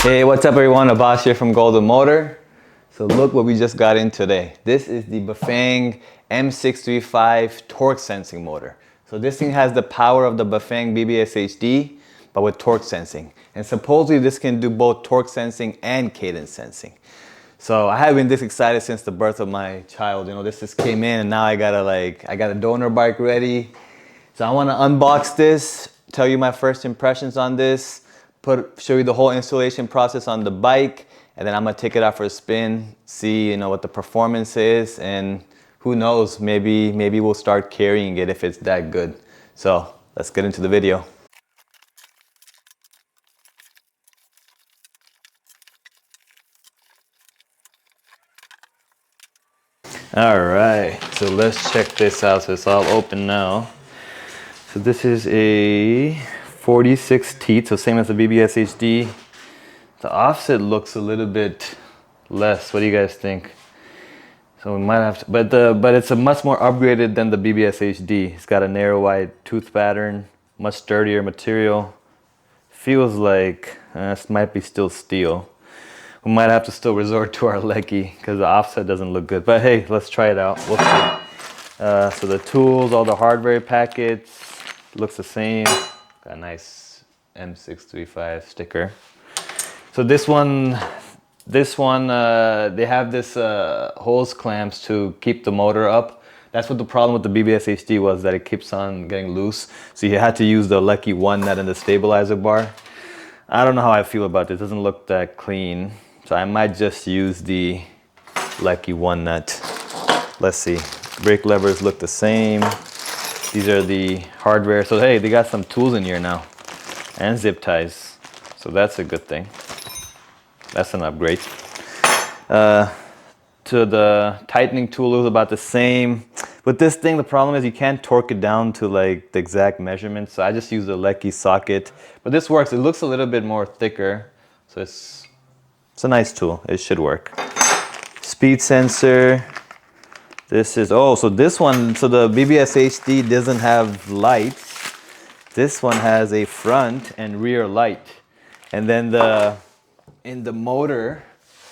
Hey, what's up everyone? Abbas here from Golden Motor. So look what we just got in today. This is the Bafang M635 torque sensing motor. So this thing has the power of the Bafang BBS HD, but with torque sensing. And supposedly this can do both torque sensing and cadence sensing. So I have been this excited since the birth of my child. You know, this just came in and now I got a donor bike ready. So I want to unbox this, tell you my first impressions on this, show you the whole installation process on the bike, and then I'm gonna take it out for a spin, see what the performance is, and who knows, maybe we'll start carrying it if it's that good. So let's get into the video. All right, so let's check this out. So it's all open now. So this is a 46 teeth, so same as the BBS HD. The offset looks a little bit less. What do you guys think? So we might have to, but it's a much more upgraded than the BBS HD. It's got a narrow wide tooth pattern, much sturdier material. Feels like this might be still steel. We might have to still resort to our Lecky because the offset doesn't look good. But hey, let's try it out. We'll see. So the tools, all the hardware packets, looks the same. Got a nice M635 sticker. So this one, they have this hose clamps to keep the motor up. That's what the problem with the BBS HD was, that it keeps on getting loose. So you had to use the Lecky 1 nut in the stabilizer bar. I don't know how I feel about this. It doesn't look that clean. So I might just use the Lecky 1 nut. Let's see. Brake levers look the same. These are the hardware. So hey, they got some tools in here now. And zip ties. So that's a good thing. That's an upgrade. To the tightening tool, it was about the same. With this thing, the problem is you can't torque it down to like the exact measurement. So I just use the Lecky socket. But this works. It looks a little bit more thicker. So it's a nice tool. It should work. Speed sensor. This is, so this one, so the BBS HD doesn't have lights. This one has a front and rear light. And then in the motor,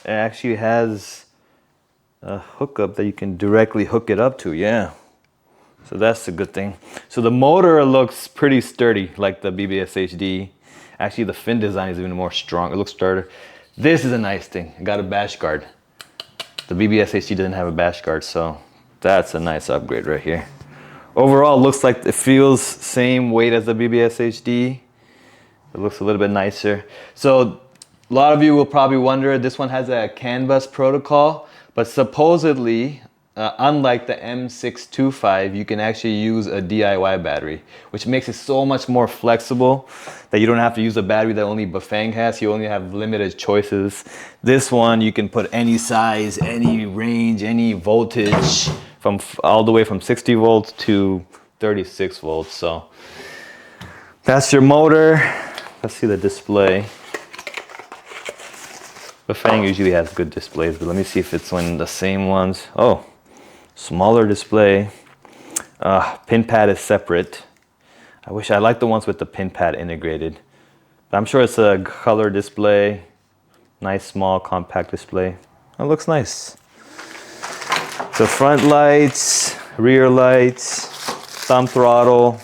it actually has a hookup that you can directly hook it up to, yeah. So that's a good thing. So the motor looks pretty sturdy, like the BBS HD. Actually, the fin design is even more strong. It looks sturdier. This is a nice thing. It got a bash guard. The BBS HD doesn't have a bash guard, so that's a nice upgrade right here. Overall, it looks like it feels same weight as the BBS HD. It looks a little bit nicer. So a lot of you will probably wonder, this one has a CAN bus protocol, but supposedly, unlike the M625, you can actually use a DIY battery, which makes it so much more flexible that you don't have to use a battery that only Bafang has. You only have limited choices. This one, you can put any size, any range, any voltage, from all the way from 60 volts to 36 volts. So that's your motor. Let's see the display. Bafang usually has good displays, but let me see if it's one of the same ones. Oh, smaller display. Pin pad is separate. I like the ones with the pin pad integrated. But I'm sure it's a color display. Nice, small, compact display. It looks nice. So front lights, rear lights, thumb throttle.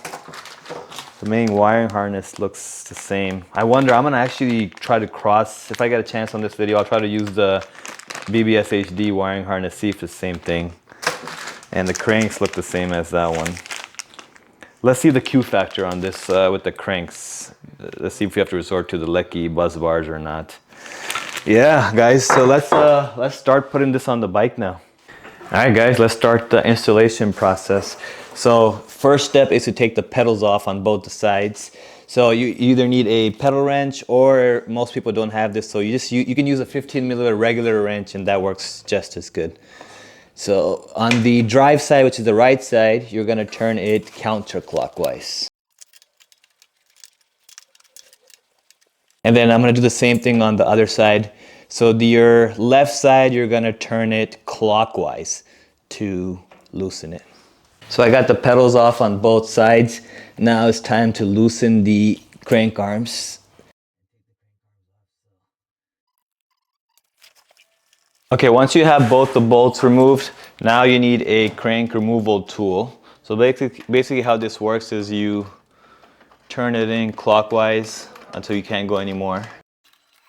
The main wiring harness looks the same. I wonder, I'm gonna actually try to cross, if I get a chance on this video, I'll try to use the BBS HD wiring harness, see if it's the same thing. And the cranks look the same as that one. Let's see the Q factor on this with the cranks. Let's see if we have to resort to the Lecky buzz bars or not. Yeah, guys, so let's start putting this on the bike now. All right, guys, let's start the installation process. So first step is to take the pedals off on both the sides. So you either need a pedal wrench, or most people don't have this, so you can use a 15mm regular wrench and that works just as good. So on the drive side, which is the right side, you're gonna turn it counterclockwise. And then I'm gonna do the same thing on the other side. So your left side, you're gonna turn it clockwise to loosen it. So I got the pedals off on both sides. Now it's time to loosen the crank arms. Okay, once you have both the bolts removed, now you need a crank removal tool. So basically how this works is you turn it in clockwise until you can't go anymore.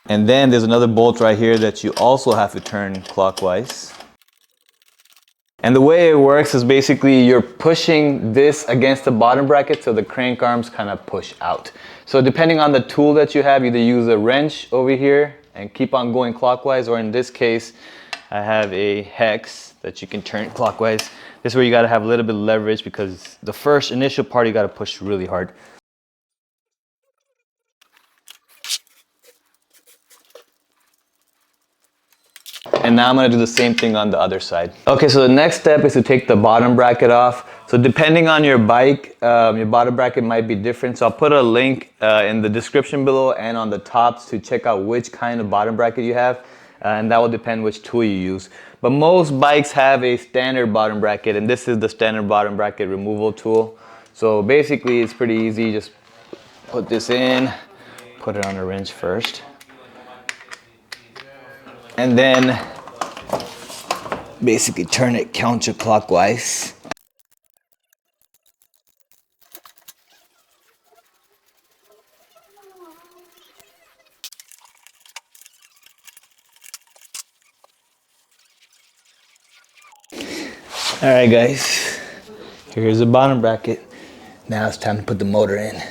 And then there's another bolt right here that you also have to turn clockwise. And the way it works is basically you're pushing this against the bottom bracket so the crank arms kind of push out. So depending on the tool that you have, either use a wrench over here and keep on going clockwise, or in this case, I have a hex that you can turn clockwise. This is where you got to have a little bit of leverage because the first initial part you got to push really hard. And now I'm gonna do the same thing on the other side. Okay, so the next step is to take the bottom bracket off. So depending on your bike, your bottom bracket might be different. So I'll put a link in the description below and on the tops to check out which kind of bottom bracket you have. And that will depend which tool you use. But most bikes have a standard bottom bracket, and this is the standard bottom bracket removal tool. So basically it's pretty easy. Just put this in, put it on a wrench first. And then basically turn it counterclockwise. All right, guys, here's the bottom bracket. Now it's time to put the motor in.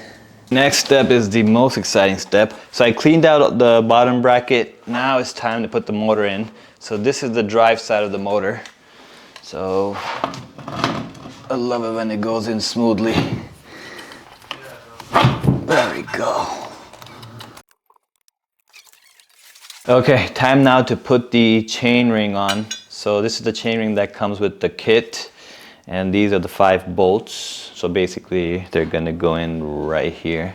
Next step is the most exciting step. So I cleaned out the bottom bracket. Now it's time to put the motor in. So this is the drive side of the motor. So I love it when it goes in smoothly. There we go. Okay, time now to put the chain ring on. So this is the chain ring that comes with the kit, and these are the 5 bolts. So basically they're gonna go in right here.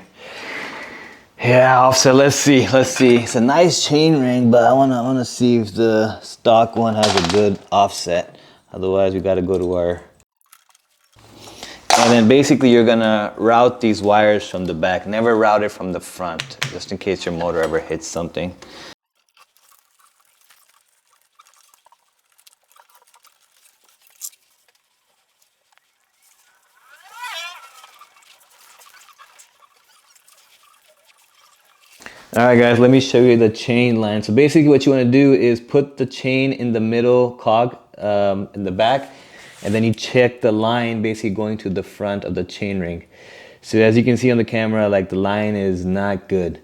Yeah, offset, let's see. It's a nice chain ring, but I wanna see if the stock one has a good offset. Otherwise we gotta go to our... And then basically you're gonna route these wires from the back. Never route it from the front, just in case your motor ever hits something. All right, guys, let me show you the chain line. So basically what you want to do is put the chain in the middle cog in the back, and then you check the line basically going to the front of the chain ring. So as you can see on the camera, like the line is not good.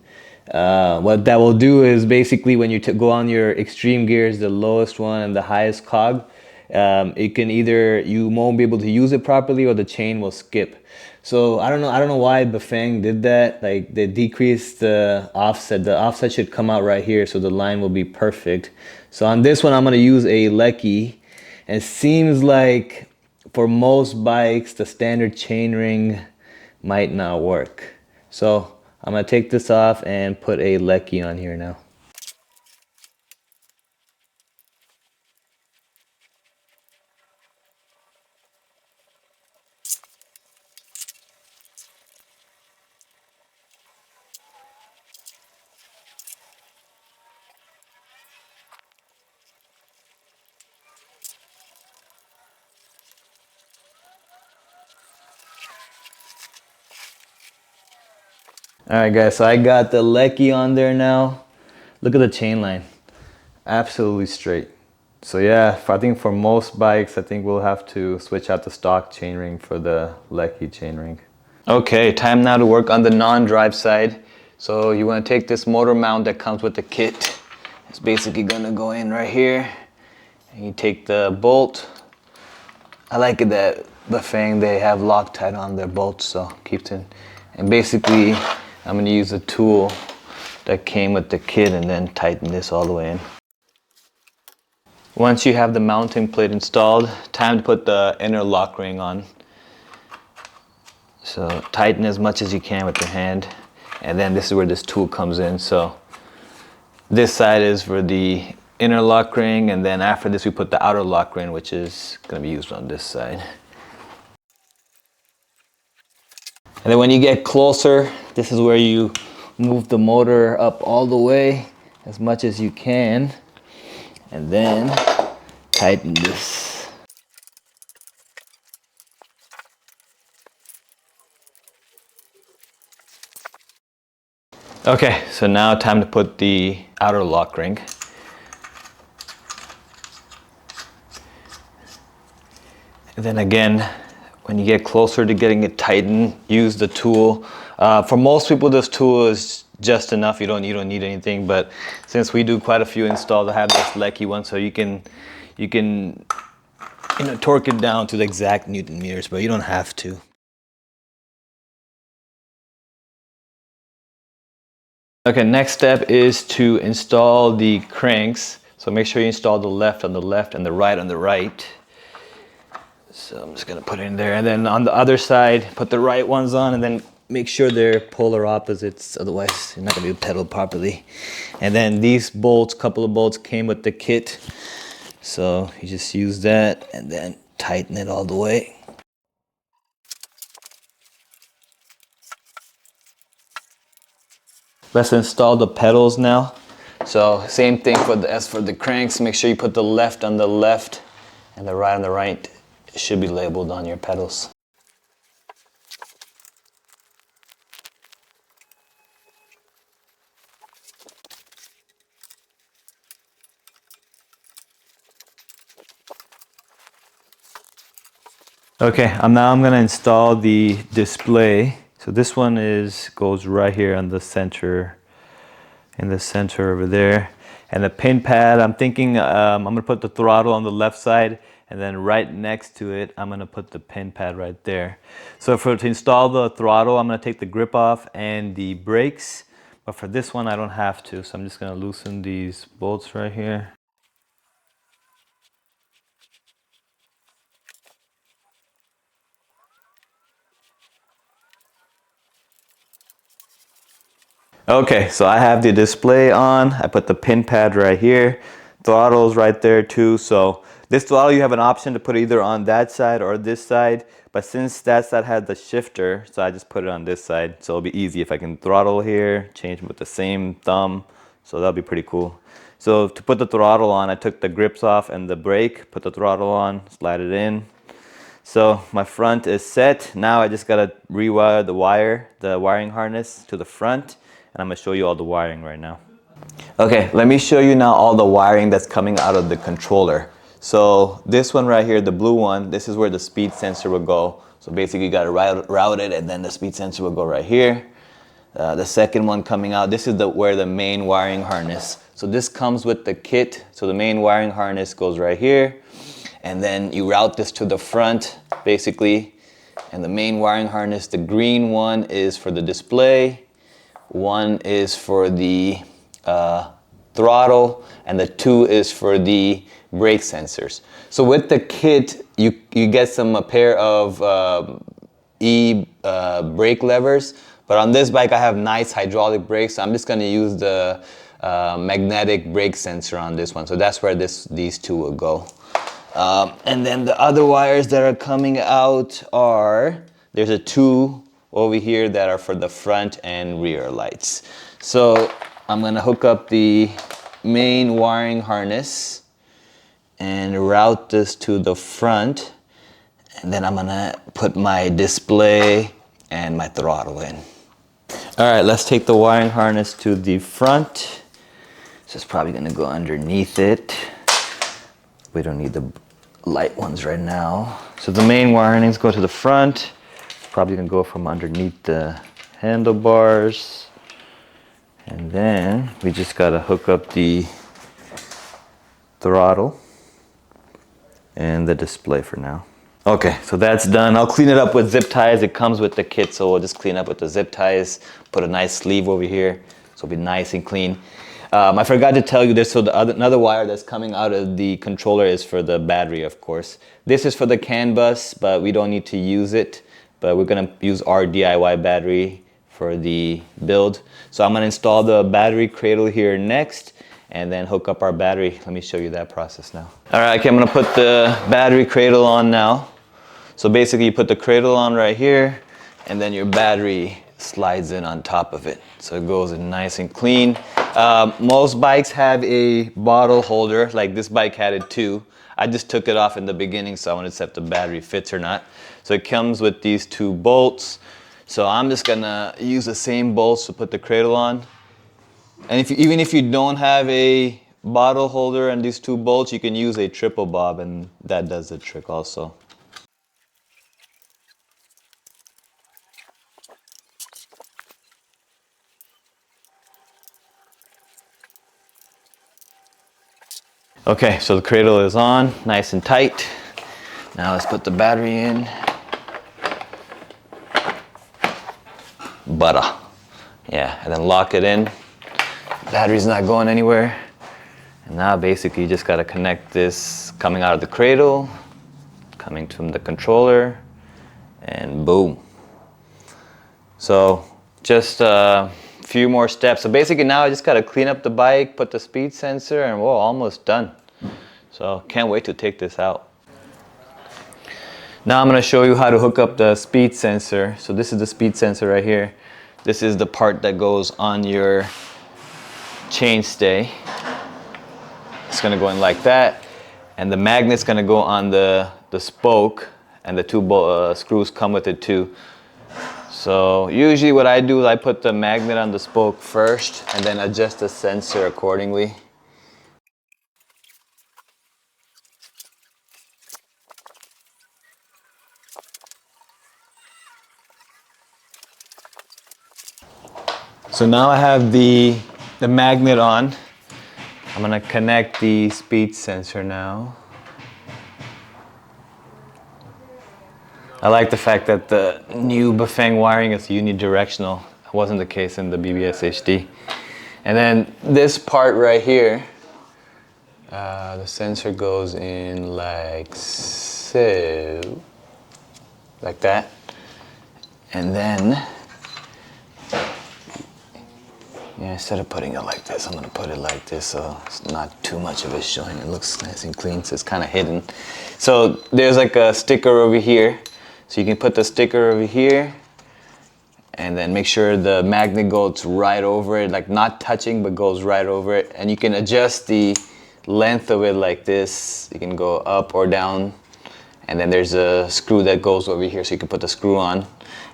What that will do is basically when you go on your extreme gears, the lowest one and the highest cog, it can either, you won't be able to use it properly or the chain will skip. So I don't know why Bafang did that. Like they decreased the offset. The offset should come out right here so the line will be perfect. So on this one I'm gonna use a Lecky. And it seems like for most bikes the standard chain ring might not work. So I'm gonna take this off and put a Lecky on here now. All right, guys, so I got the Lecky on there now. Look at the chain line, absolutely straight. So yeah, I think for most bikes, I think we'll have to switch out the stock chain ring for the Lecky chain ring. Okay, time now to work on the non-drive side. So you want to take this motor mount that comes with the kit. It's basically gonna go in right here. And you take the bolt. I like it that Bafang, they have Loctite on their bolts, so keeps it. And basically, I'm gonna use a tool that came with the kit and then tighten this all the way in. Once you have the mounting plate installed, time to put the inner lock ring on. So tighten as much as you can with your hand. And then this is where this tool comes in. So this side is for the inner lock ring, and then after this we put the outer lock ring, which is gonna be used on this side. And then when you get closer, this is where you move the motor up all the way as much as you can. and then tighten this. Okay, so now time to put the outer lock ring. And then again, when you get closer to getting it tightened, use the tool. For most people, this tool is just enough. You don't need anything. But since we do quite a few installs, I have this Lecky one, so you can torque it down to the exact Newton meters, but you don't have to. Okay, next step is to install the cranks. So make sure you install the left on the left and the right on the right. So I'm just gonna put it in there, and then on the other side, put the right ones on, and then make sure they're polar opposites, otherwise you're not gonna be able to pedal properly. And then these bolts, couple of bolts came with the kit. So you just use that and then tighten it all the way. Let's install the pedals now. So same thing as for the cranks, make sure you put the left on the left and the right on the right. It should be labeled on your pedals. Okay, now I'm gonna install the display. So this one goes right here on the center, in the center over there. And the pin pad, I'm thinking I'm gonna put the throttle on the left side, and then right next to it, I'm gonna put the pin pad right there. So to install the throttle, I'm gonna take the grip off and the brakes, but for this one, I don't have to. So I'm just gonna loosen these bolts right here. Okay, so I have the display on. I put the pin pad right here. Throttle's right there too. So this throttle, you have an option to put either on that side or this side. But since that side had the shifter, so I just put it on this side. So it'll be easy if I can throttle here, change with the same thumb. So that'll be pretty cool. So to put the throttle on, I took the grips off and the brake, put the throttle on, slide it in. So my front is set. Now I just gotta rewire the wiring harness to the front. And I'm gonna show you all the wiring right now. Okay, let me show you now all the wiring that's coming out of the controller. So this one right here, the blue one, this is where the speed sensor will go. So basically you gotta route it, and then the speed sensor will go right here. The second one coming out, this is where the main wiring harness. So this comes with the kit. So the main wiring harness goes right here. And then you route this to the front, basically. And the main wiring harness, the green one is for the display. One is for the throttle, and the two is for the brake sensors. So with the kit, you get a pair of brake levers, but on this bike I have nice hydraulic brakes, so I'm just gonna use the magnetic brake sensor on this one. So that's where these two will go. And then the other wires that are coming out there's a two over here that are for the front and rear lights. So I'm gonna hook up the main wiring harness and route this to the front, and then I'm gonna put my display and my throttle in. All right, let's take the wiring harness to the front. This is probably gonna go underneath it. We don't need the light ones right now. So the main wirings go to the front. Probably gonna go from underneath the handlebars. And then we just gotta hook up the throttle and the display for now. Okay, so that's done. I'll clean it up with zip ties. It comes with the kit, so we'll just clean up with the zip ties. Put a nice sleeve over here, so it'll be nice and clean. I forgot to tell you this, so another wire that's coming out of the controller is for the battery, of course. This is for the CAN bus, but we don't need to use it. But we're gonna use our DIY battery for the build. So I'm gonna install the battery cradle here next, and then hook up our battery. Let me show you that process now. All right, okay, I'm gonna put the battery cradle on now. So basically you put the cradle on right here, and then your battery slides in on top of it. So it goes in nice and clean. Most bikes have a bottle holder, like this bike had it too. I just took it off in the beginning, so I wanted to see if the battery fits or not. So it comes with these 2 bolts. So I'm just gonna use the same bolts to put the cradle on. And even if you don't have a bottle holder and these 2 bolts, you can use a triple bob, and that does the trick also. Okay, so the cradle is on, nice and tight. Now let's put the battery in. Butter. Yeah, and then lock it in. Battery's not going anywhere. And now basically you just gotta connect this coming out of the cradle, coming from the controller, and boom. So just a few more steps. So basically now I just gotta clean up the bike, put the speed sensor, and we're almost done. So can't wait to take this out. Now I'm gonna show you how to hook up the speed sensor. So this is the speed sensor right here. This is the part that goes on your chainstay. It's gonna go in like that, and the magnet's gonna go on the spoke, and the 2 screws come with it too. So usually what I do is I put the magnet on the spoke first and then adjust the sensor accordingly. So now I have the magnet on. I'm gonna connect the speed sensor now. I like the fact that the new Bafang wiring is unidirectional. It wasn't the case in the BBS HD. And then this part right here, the sensor goes in like so, like that. And then, yeah, instead of putting it like this, I'm gonna put it like this so it's not too much of it showing. It looks nice and clean, so it's kind of hidden. So there's like a sticker over here. So you can put the sticker over here and then make sure the magnet goes right over it, like not touching, but goes right over it. And you can adjust the length of it like this. You can go up or down. And then there's a screw that goes over here, so you can put the screw on.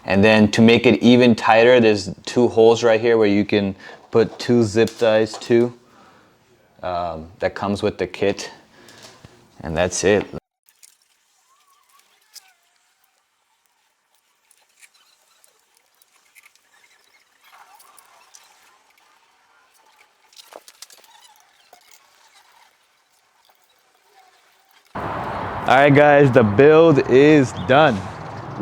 And then to make it even tighter, there's 2 holes right here where you can put 2 zip ties too. That comes with the kit. And that's it. All right guys, the build is done.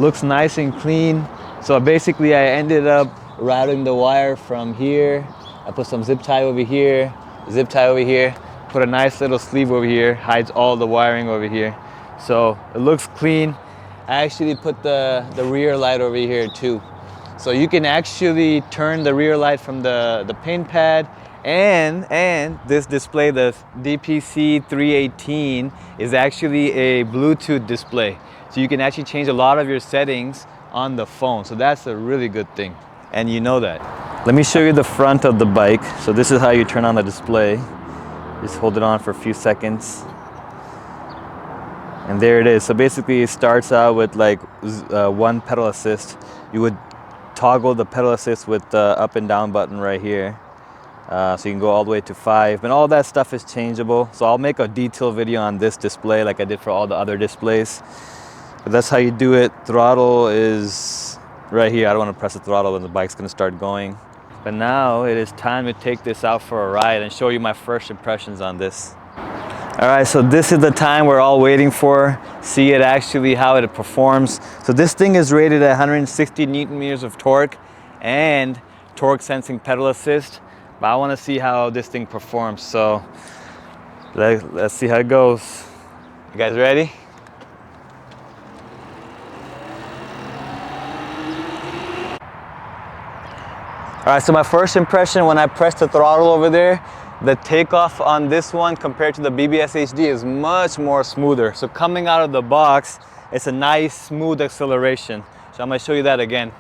Looks nice and clean. So basically I ended up routing the wire from here. I put some zip tie over here, zip tie over here, put a nice little sleeve over here, hides all the wiring over here. So it looks clean. I actually put the rear light over here too. So you can actually turn the rear light from the pin pad, and this display, the DPC 318, is actually a Bluetooth display. So you can actually change a lot of your settings on the phone. So that's a really good thing, and you know that. Let me show you the front of the bike. So this is how you turn on the display. Just hold it on for a few seconds. And there it is. So basically it starts out with like 1 pedal assist. You would toggle the pedal assist with the up and down button right here. So you can go all the way to 5, and all that stuff is changeable. So I'll make a detailed video on this display like I did for all the other displays. But that's how you do it. Throttle is right here. I don't want to press the throttle when the bike's going to start going. But now it is time to take this out for a ride and show you my first impressions on this. All right, so this is the time we're all waiting for. See it actually, how it performs. So this thing is rated at 160 Newton meters of torque and torque sensing pedal assist. But I want to see how this thing performs. So let's see how it goes. You guys ready? All right, so my first impression when I pressed the throttle over there, the takeoff on this one compared to the BBS HD is much more smoother. So coming out of the box, it's a nice smooth acceleration. So I'm gonna show you that again.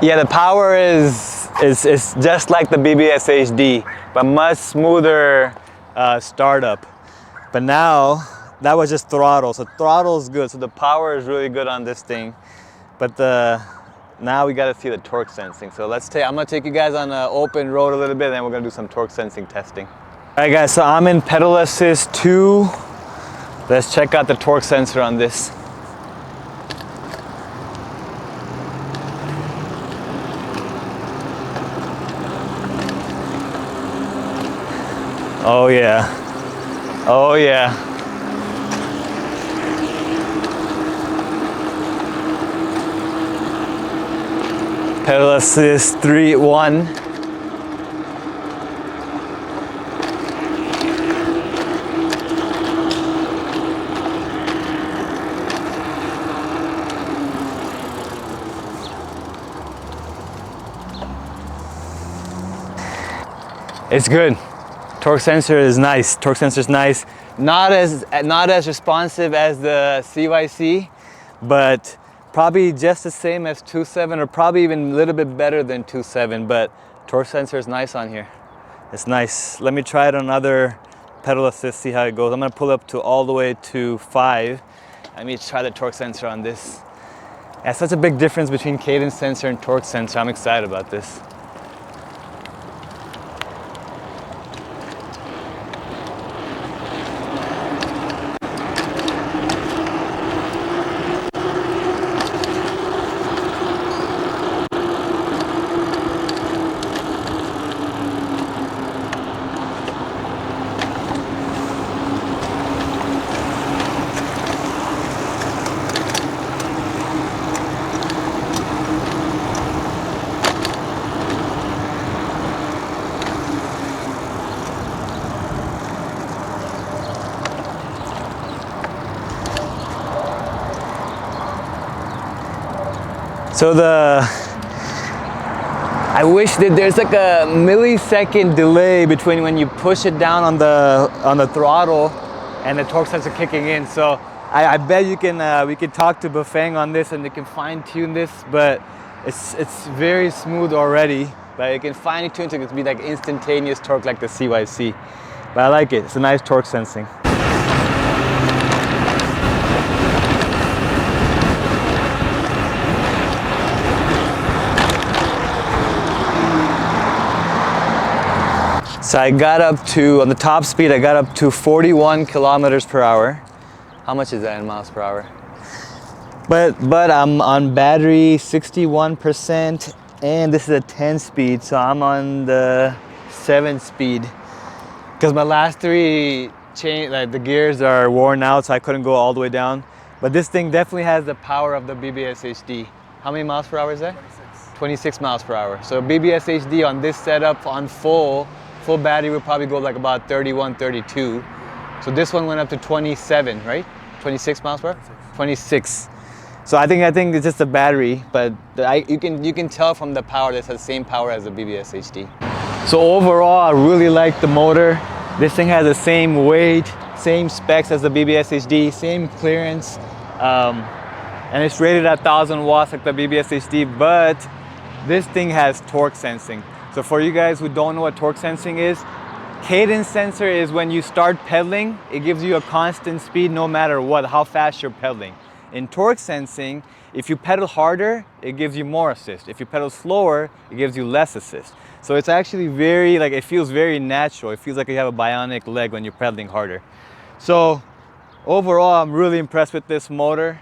Yeah, the power is just like the BBS HD, but much smoother startup. But now, that was just throttle. So throttle is good. So the power is really good on this thing. But now we got to see the torque sensing. So I'm gonna take you guys on an open road a little bit, and then we're gonna do some torque sensing testing. All right, guys. So I'm in pedal assist 2. Let's check out the torque sensor on this. Oh yeah. Oh yeah. Pedal assist 3, 1. It's good. Torque sensor is nice. Torque sensor is nice. Not as responsive as the CYC, but probably just the same as 2.7, or probably even a little bit better than 2.7. But torque sensor is nice on here. It's nice. Let me try it on other pedal assist, see how it goes. I'm gonna pull up to all the way to 5. Let me try the torque sensor on this. Yeah, such a big difference between cadence sensor and torque sensor. I'm excited about this. So I wish that there's like a millisecond delay between when you push it down on the throttle and the torque sensor kicking in. So I bet you can we could talk to Bafang on this and they can fine tune this, but it's very smooth already. But you can fine tune to be like instantaneous torque like the CYC. But I like it. It's a nice torque sensing. So I got up to, on the top speed, I got up to 41 kilometers per hour. How much is that in miles per hour? But I'm on battery 61%, and this is a 10 speed, so I'm on the 7 speed. Because my last 3 the gears are worn out, so I couldn't go all the way down. But this thing definitely has the power of the BBS HD. How many miles per hour is that? 26 miles per hour. So BBS HD on this setup on full battery would probably go like about 31, 32. So this one went up to 27, right? 26 miles per hour? 26. So I think it's just the battery, but you can tell from the power that it's the same power as the BBS HD. So overall, I really like the motor. This thing has the same weight, same specs as the BBS HD, same clearance, and it's rated at 1,000 watts like the BBS HD, but this thing has torque sensing. So for you guys who don't know what torque sensing is, cadence sensor is when you start pedaling, it gives you a constant speed no matter what, how fast you're pedaling. In torque sensing, if you pedal harder, it gives you more assist. If you pedal slower, it gives you less assist. So it's actually it feels very natural. It feels like you have a bionic leg when you're pedaling harder. So overall, I'm really impressed with this motor.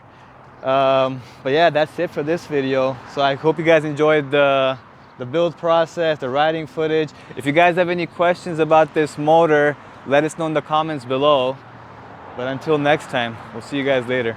But yeah, that's it for this video. So I hope you guys enjoyed the build process, the riding footage. If you guys have any questions about this motor, let us know in the comments below. But until next time, we'll see you guys later.